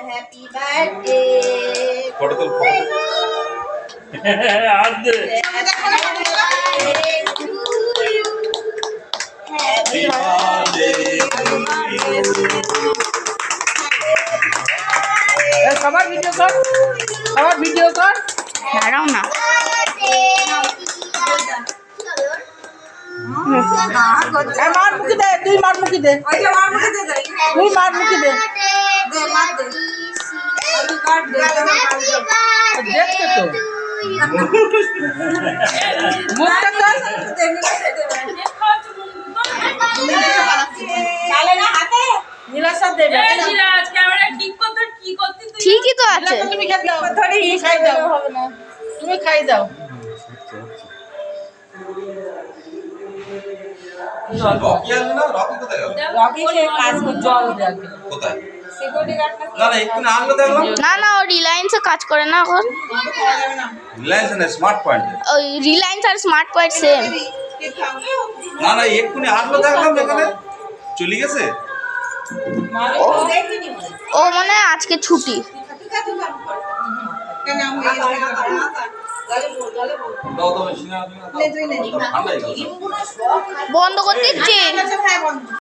Happy birthday photo তুল happy birthday সবার video কর, সবার ভিডিও কর। দাঁড়াও না, মার মুখে দে, তুই মার মুখে দে, তুই মার মুখে দে। দেখতে তো মুখটা কর। ঠিকই তো আছে। তুমি খাই দাও, খাই দাও, তুমি খাই দাও। রকি আসবে না? রকি কোথায় গেল? রকি সে কাজ করছে, জল দেবে কোথায়? না না এক্ষুনি আসলো দেখলাম। না না, ও রিলায়েন্সে কাজ করে না এখন। রিলায়েন্স না স্মার্ট পয়েন্ট। ওই রিলায়েন্স আর স্মার্ট পয়েন্ট সেম। না না এক্ষুনি আসলো দেখলাম এখানে চলে গেছে। ও মনে হয় আজকে ছুটি। দাও দাও সিনা ঠান্ডা হয়ে গেল। বন্ধ করতে দিচ্ছি।